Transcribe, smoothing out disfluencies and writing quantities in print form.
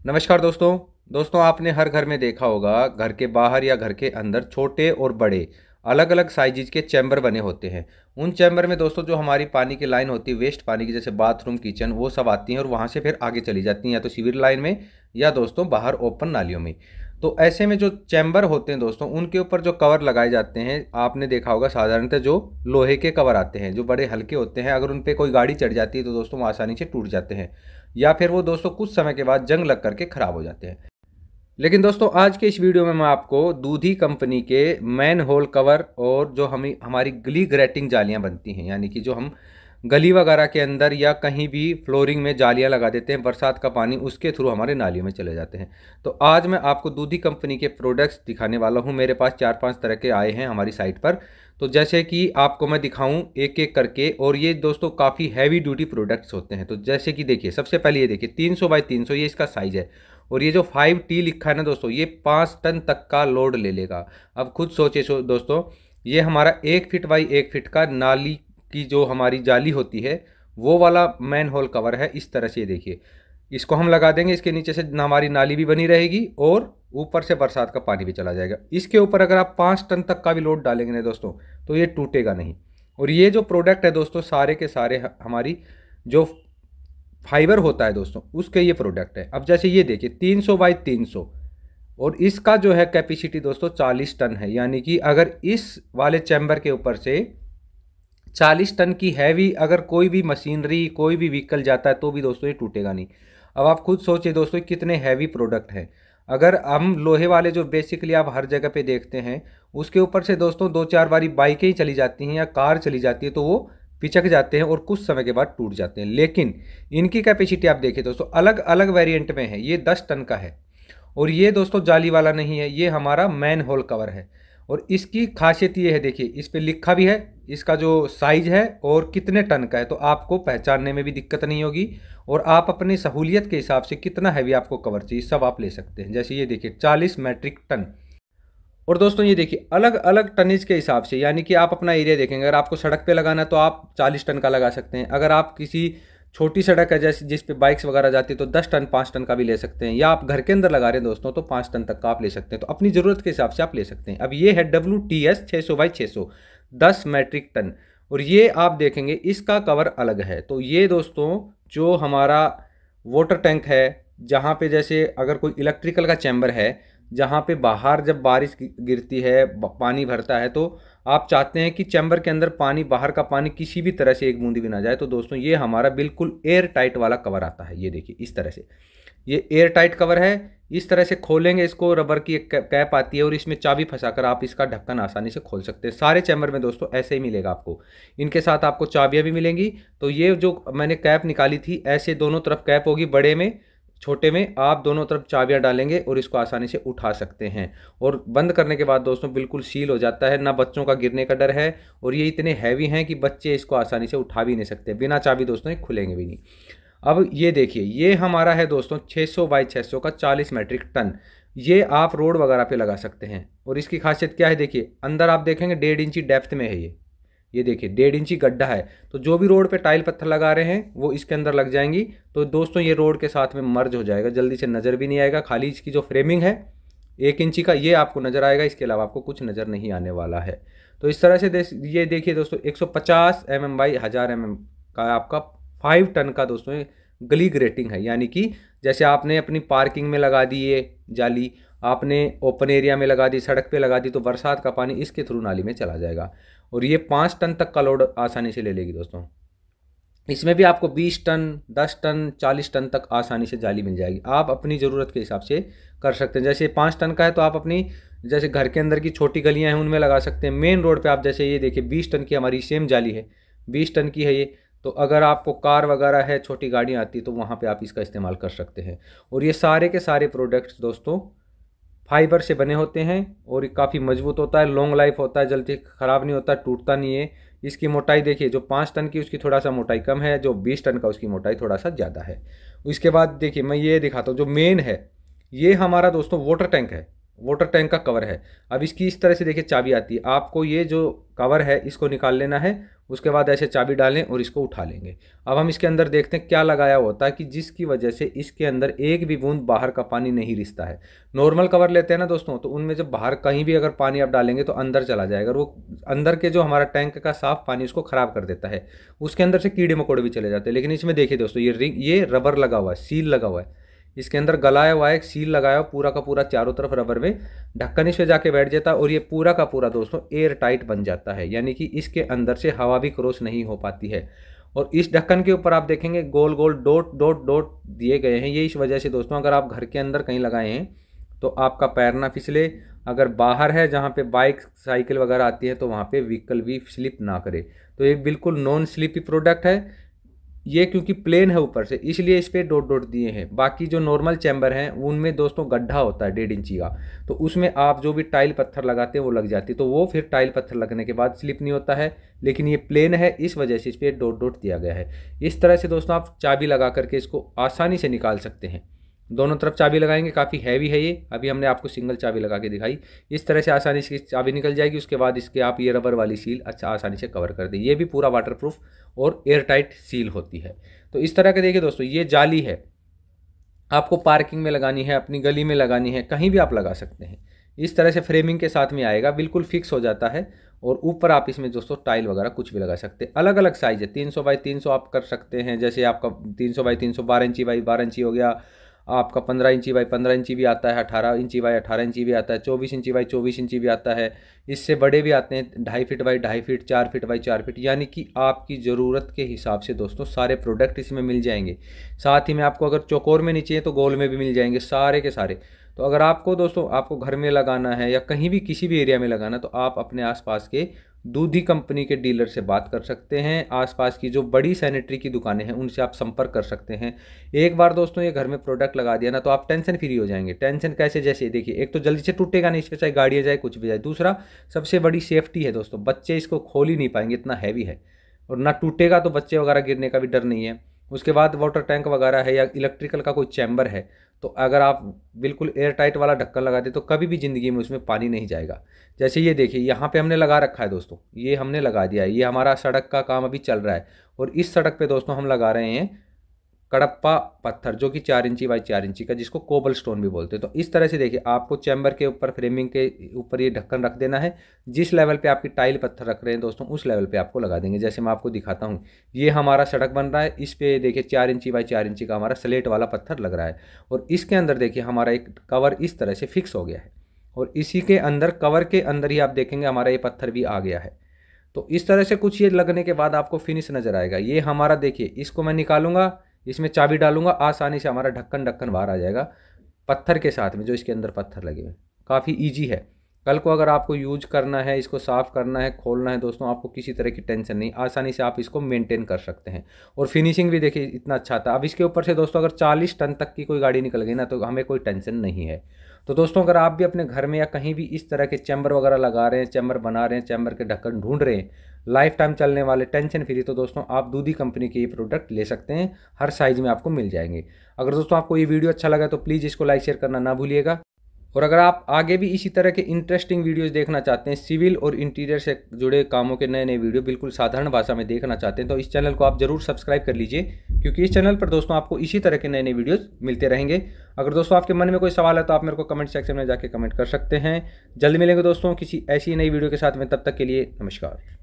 नमस्कार दोस्तों आपने हर घर में देखा होगा, घर के बाहर या घर के अंदर छोटे और बड़े अलग अलग साइजेज के चैम्बर बने होते हैं। उन चैम्बर में दोस्तों जो हमारी पानी की लाइन होती है, वेस्ट पानी की, जैसे बाथरूम, किचन, वो सब आती हैं और वहाँ से फिर आगे चली जाती हैं, या तो सीवर लाइन में या दोस्तों बाहर ओपन नालियों में। तो ऐसे में जो चैम्बर होते हैं दोस्तों, उनके ऊपर जो कवर लगाए जाते हैं, आपने देखा होगा साधारणतः जो लोहे के कवर आते हैं, जो बड़े हल्के होते हैं। अगर उन पर कोई गाड़ी चढ़ जाती है तो दोस्तों वो आसानी से टूट जाते हैं, या फिर वो दोस्तों कुछ समय के बाद जंग लग करके ख़राब हो जाते हैं। लेकिन दोस्तों आज के इस वीडियो में मैं आपको दूधी कंपनी के मैन होल कवर और जो हमारी गली ग्रेटिंग जालियां बनती हैं, यानी कि जो हम गली वगैरह के अंदर या कहीं भी फ्लोरिंग में जालियां लगा देते हैं, बरसात का पानी उसके थ्रू हमारे नालियों में चले जाते हैं। तो आज मैं आपको दूधी कंपनी के प्रोडक्ट्स दिखाने वाला हूं। मेरे पास 4-5 तरह के आए हैं हमारी साइट पर। तो जैसे कि आपको मैं दिखाऊं एक एक करके, और ये दोस्तों काफ़ी हैवी ड्यूटी प्रोडक्ट्स होते हैं। तो जैसे कि देखिए, सबसे पहले ये देखिए 300 बाई 300 ये इसका साइज़ है। और ये जो 5T लिखा है ना दोस्तों, ये 5 टन तक का लोड ले लेगा। अब खुद सोचे दोस्तों, ये हमारा 1 फीट बाई 1 फीट का नाली की जो हमारी जाली होती है, वो वाला मैन होल कवर है। इस तरह से देखिए, इसको हम लगा देंगे, इसके नीचे से हमारी नाली भी बनी रहेगी और ऊपर से बरसात का पानी भी चला जाएगा। इसके ऊपर अगर आप 5 टन तक का भी लोड डालेंगे ना दोस्तों, तो ये टूटेगा नहीं। और ये जो प्रोडक्ट है दोस्तों, सारे के सारे हमारी जो फाइबर होता है दोस्तों, उसके ये प्रोडक्ट है। अब जैसे ये देखिए 300 बाई 300, और इसका जो है कैपेसिटी दोस्तों 40 टन है। यानी कि अगर इस वाले चैम्बर के ऊपर से 40 टन की हैवी अगर कोई भी मशीनरी, कोई भी व्हीकल जाता है, तो भी दोस्तों ये टूटेगा नहीं। अब आप खुद सोचिए दोस्तों, कितने हैवी प्रोडक्ट हैं। अगर हम लोहे वाले जो बेसिकली आप हर जगह पे देखते हैं, उसके ऊपर से दोस्तों 2-4 बारी बाइकें ही चली जाती हैं या कार चली जाती है, तो वो पिचक जाते हैं और कुछ समय के बाद टूट जाते हैं। लेकिन इनकी कैपेसिटी आप देखिए दोस्तों, अलग अलग वेरिएंट में है। ये 10 टन का है, और ये दोस्तों जाली वाला नहीं है, ये हमारा मैन होल कवर है। और इसकी खासियत ये है, देखिए इस पे लिखा भी है इसका जो साइज है और कितने टन का है, तो आपको पहचानने में भी दिक्कत नहीं होगी। और आप अपनी सहूलियत के हिसाब से कितना हैवी आपको कवर चाहिए सब आप ले सकते हैं। जैसे ये देखिए 40 मैट्रिक टन। और दोस्तों ये देखिए अलग अलग टनेज के हिसाब से, यानी कि आप अपना एरिया देखेंगे। अगर आपको सड़क पे लगाना है तो आप 40 टन का लगा सकते हैं। अगर आप किसी छोटी सड़क है जैसे जिस पे बाइक्स वगैरह जाती है, तो 10 टन 5 टन का भी ले सकते हैं। या आप घर के अंदर लगा रहे हैं दोस्तों, तो 5 टन तक का आप ले सकते हैं। तो अपनी ज़रूरत के हिसाब से आप ले सकते हैं। अब ये है WTS 600 बाई 600, 10 मैट्रिक टन। और ये आप देखेंगे इसका कवर अलग है। तो ये दोस्तों जो हमारा वाटर टैंक है, जहाँ पे जैसे अगर कोई इलेक्ट्रिकल का चैम्बर है, जहाँ पे बाहर जब बारिश गिरती है, पानी भरता है, तो आप चाहते हैं कि चैम्बर के अंदर पानी, बाहर का पानी किसी भी तरह से एक बूंदी भी ना जाए, तो दोस्तों ये हमारा बिल्कुल एयर टाइट वाला कवर आता है। ये देखिए इस तरह से ये एयर टाइट कवर है। इस तरह से खोलेंगे इसको, रबर की एक कैप आती है और इसमें चाबी फंसाकर आप इसका ढक्कन आसानी से खोल सकते हैं। सारे चैम्बर में दोस्तों ऐसे ही मिलेगा आपको। इनके साथ आपको चाबियाँ भी मिलेंगी। तो ये जो मैंने कैप निकाली थी, ऐसे दोनों तरफ कैप होगी, बड़े में छोटे में आप दोनों तरफ चाबियां डालेंगे और इसको आसानी से उठा सकते हैं। और बंद करने के बाद दोस्तों बिल्कुल सील हो जाता है, ना बच्चों का गिरने का डर है। और ये इतने हैवी हैं कि बच्चे इसको आसानी से उठा भी नहीं सकते, बिना चाबी दोस्तों ये खुलेंगे भी नहीं। अब ये देखिए, ये हमारा है दोस्तों 600 बाई 600 का 40 मैट्रिक टन। ये आप रोड वगैरह पे लगा सकते हैं। और इसकी खासियत क्या है, देखिए अंदर आप देखेंगे 1.5 इंची डेप्थ में है ये देखिए 1.5 इंची गड्ढा है। तो जो भी रोड पे टाइल पत्थर लगा रहे हैं वो इसके अंदर लग जाएंगी। तो दोस्तों ये रोड के साथ में मर्ज हो जाएगा, जल्दी से नज़र भी नहीं आएगा। खाली इसकी जो फ्रेमिंग है 1 इंची का, ये आपको नज़र आएगा, इसके अलावा आपको कुछ नज़र नहीं आने वाला है। तो इस तरह से ये देखिए दोस्तों 150 mm बाई 1000 mm का आपका 5 टन का दोस्तों गली ग्रेटिंग है। यानी कि जैसे आपने अपनी पार्किंग में लगा दी ये जाली, आपने ओपन एरिया में लगा दी, सड़क पे लगा दी, तो बरसात का पानी इसके थ्रू नाली में चला जाएगा। और ये 5 टन तक का लोड आसानी से ले लेगी दोस्तों। इसमें भी आपको 20 टन, 10 टन, 40 टन तक आसानी से जाली मिल जाएगी। आप अपनी ज़रूरत के हिसाब से कर सकते हैं। जैसे 5 टन का है तो आप अपनी जैसे घर के अंदर की छोटी गलियां हैं उनमें लगा सकते हैं। मेन रोड पे आप जैसे ये देखिए 20 टन की हमारी सेम जाली है, 20 टन की है ये। तो अगर आपको कार वगैरह है, छोटी गाड़ियाँ आती है, तो वहाँ पे आप इसका इस्तेमाल कर सकते हैं। और ये सारे के सारे प्रोडक्ट्स दोस्तों फाइबर से बने होते हैं और काफ़ी मजबूत होता है, लॉन्ग लाइफ होता है, जल्दी ख़राब नहीं होता, टूटता नहीं है। इसकी मोटाई देखिए, जो 5 टन की उसकी थोड़ा सा मोटाई कम है, जो 20 टन का उसकी मोटाई थोड़ा सा ज़्यादा है। उसके बाद देखिए मैं ये दिखाता हूँ, जो मेन है ये हमारा दोस्तों वाटर टैंक है। वाटर टैंक का कवर है। अब इसकी इस तरह से देखिए चाबी आती है, आपको ये जो कवर है इसको निकाल लेना है, उसके बाद ऐसे चाबी डालें और इसको उठा लेंगे। अब हम इसके अंदर देखते हैं क्या लगाया होता है कि जिसकी वजह से इसके अंदर एक भी बूंद बाहर का पानी नहीं रिसता है। नॉर्मल कवर लेते हैं ना दोस्तों, तो उनमें जब बाहर कहीं भी अगर पानी आप डालेंगे तो अंदर चला जाएगा और वो अंदर के जो हमारा टैंक का साफ पानी उसको ख़राब कर देता है, उसके अंदर से कीड़े मकोड़े भी चले जाते हैं। लेकिन इसमें देखिए दोस्तों, ये रबर लगा हुआ है, सील लगा हुआ है, इसके अंदर गलाया हुआ है, एक सील लगाया हुआ पूरा का पूरा चारों तरफ रबर में, ढक्कन इस पे जाके बैठ जाता है और ये पूरा का पूरा दोस्तों एयर टाइट बन जाता है, यानी कि इसके अंदर से हवा भी क्रॉस नहीं हो पाती है। और इस ढक्कन के ऊपर आप देखेंगे गोल गोल डॉट डॉट डॉट दिए गए हैं, ये इस वजह से दोस्तों अगर आप घर के अंदर कहीं लगाए हैं तो आपका पैर ना फिसले, अगर बाहर है जहाँ पे बाइक साइकिल वगैरह आती है तो वहाँ पे व्हीकल भी स्लिप ना करे। तो ये बिल्कुल नॉन स्लिपी प्रोडक्ट है ये, क्योंकि प्लेन है ऊपर से इसलिए इस पर डॉट डॉट दिए हैं। बाकी जो नॉर्मल चैम्बर हैं उनमें दोस्तों गड्ढा होता है 1.5 इंची का, तो उसमें आप जो भी टाइल पत्थर लगाते हैं वो लग जाती है, तो वो फिर टाइल पत्थर लगने के बाद स्लिप नहीं होता है। लेकिन ये प्लेन है इस वजह से इस पर डॉट डॉट दिया गया है। इस तरह से दोस्तों आप चाबी लगा करके इसको आसानी से निकाल सकते हैं। दोनों तरफ चाबी लगाएंगे, काफ़ी हैवी है ये, अभी हमने आपको सिंगल चाबी लगा के दिखाई। इस तरह से आसानी से चाबी निकल जाएगी। उसके बाद इसके आप ये रबर वाली सील अच्छा आसानी से कवर कर दें, ये भी पूरा वाटरप्रूफ और एयर टाइट सील होती है। तो इस तरह के देखिए दोस्तों, ये जाली है, आपको पार्किंग में लगानी है, अपनी गली में लगानी है, कहीं भी आप लगा सकते हैं। इस तरह से फ्रेमिंग के साथ में आएगा, बिल्कुल फिक्स हो जाता है। और ऊपर आप इसमें दोस्तों टाइल वगैरह कुछ भी लगा सकते हैं। अलग अलग साइज़ है, 300 बाई 300 आप कर सकते हैं, जैसे आपका 300 बाई 300 12 इंची बाई 12 इंची हो गया, आपका 15 इंची बाई 15 इंची भी आता है, 18 इंची बाई 18 इंची भी आता है, 24 इंची बाई 24 इंची भी आता है, इससे बड़े भी आते हैं 2.5 feet by 2.5 feet, 4 feet by 4 feet, यानी कि आपकी ज़रूरत के हिसाब से दोस्तों सारे प्रोडक्ट इसमें मिल जाएंगे। साथ ही में आपको अगर चौकोर में नहीं चाहिए तो गोल में भी मिल जाएंगे सारे के सारे। तो अगर आपको दोस्तों आपको घर में लगाना है या कहीं भी किसी भी एरिया में लगाना, तो आप अपने आसपास के दूधी कंपनी के डीलर से बात कर सकते हैं। आसपास की जो बड़ी सैनिटरी की दुकानें हैं उनसे आप संपर्क कर सकते हैं। एक बार दोस्तों ये घर में प्रोडक्ट लगा दिया ना तो आप टेंशन फ्री हो जाएंगे। टेंशन कैसे, जैसे देखिए, एक तो जल्दी से टूटेगा नहीं, इसमें चाहे गाड़ियाँ जाए कुछ भी जाए। दूसरा सबसे बड़ी सेफ्टी है दोस्तों, बच्चे इसको खोल ही नहीं पाएंगे, इतना हैवी है, और ना टूटेगा तो बच्चे वगैरह गिरने का भी डर नहीं है। उसके बाद वाटर टैंक वगैरह है या इलेक्ट्रिकल का कोई चैम्बर है, तो अगर आप बिल्कुल एयर टाइट वाला ढक्कन लगा दें तो कभी भी ज़िंदगी में उसमें पानी नहीं जाएगा। जैसे ये देखिए यहाँ पे हमने लगा रखा है दोस्तों, ये हमने लगा दिया है, ये हमारा सड़क का काम अभी चल रहा है और इस सड़क पे दोस्तों हम लगा रहे हैं कड़प्पा पत्थर, जो कि 4 इंची बाई 4 इंची का, जिसको कोबल स्टोन भी बोलते हैं। तो इस तरह से देखिए, आपको चैम्बर के ऊपर फ्रेमिंग के ऊपर ये ढक्कन रख देना है। जिस लेवल पे आपकी टाइल पत्थर रख रहे हैं दोस्तों उस लेवल पे आपको लगा देंगे। जैसे मैं आपको दिखाता हूँ, ये हमारा सड़क बन रहा है, इस पे देखिए 4 इंची बाई 4 इंची का हमारा स्लेट वाला पत्थर लग रहा है और इसके अंदर देखिए हमारा एक कवर इस तरह से फिक्स हो गया है और इसी के अंदर कवर के अंदर ही आप देखेंगे हमारा ये पत्थर भी आ गया है। तो इस तरह से कुछ ये लगने के बाद आपको फिनिश नज़र आएगा। ये हमारा देखिए, इसको मैं निकालूंगा, इसमें चाबी डालूंगा, आसानी से हमारा ढक्कन बाहर आ जाएगा पत्थर के साथ में, जो इसके अंदर पत्थर लगे हुए। काफ़ी ईजी है। कल को अगर आपको यूज करना है, इसको साफ़ करना है, खोलना है दोस्तों, आपको किसी तरह की टेंशन नहीं, आसानी से आप इसको मेंटेन कर सकते हैं। और फिनिशिंग भी देखिए इतना अच्छा था। अब इसके ऊपर से दोस्तों अगर 40 टन तक की कोई गाड़ी निकल गई ना तो हमें कोई टेंशन नहीं है। तो दोस्तों अगर आप भी अपने घर में या कहीं भी इस तरह के चैम्बर वगैरह लगा रहे हैं, चैम्बर बना रहे हैं, चैम्बर के ढक्कन ढूंढ रहे हैं, लाइफ टाइम चलने वाले, टेंशन फ्री, तो दोस्तों आप दूधी कंपनी के ये प्रोडक्ट ले सकते हैं। हर साइज़ में आपको मिल जाएंगे। अगर दोस्तों आपको ये वीडियो अच्छा लगा तो प्लीज़ इसको लाइक शेयर करना ना भूलिएगा। और अगर आप आगे भी इसी तरह के इंटरेस्टिंग वीडियोस देखना चाहते हैं, सिविल और इंटीरियर से जुड़े कामों के नए नए वीडियो बिल्कुल साधारण भाषा में देखना चाहते हैं, तो इस चैनल को आप ज़रूर सब्सक्राइब कर लीजिए, क्योंकि इस चैनल पर दोस्तों आपको इसी तरह के नए नए वीडियोस मिलते रहेंगे। अगर दोस्तों आपके मन में कोई सवाल है तो आप मेरे को कमेंट सेक्शन में जाके कमेंट कर सकते हैं। जल्द मिलेंगे दोस्तों किसी ऐसी नई वीडियो के साथ में, तब तक के लिए नमस्कार।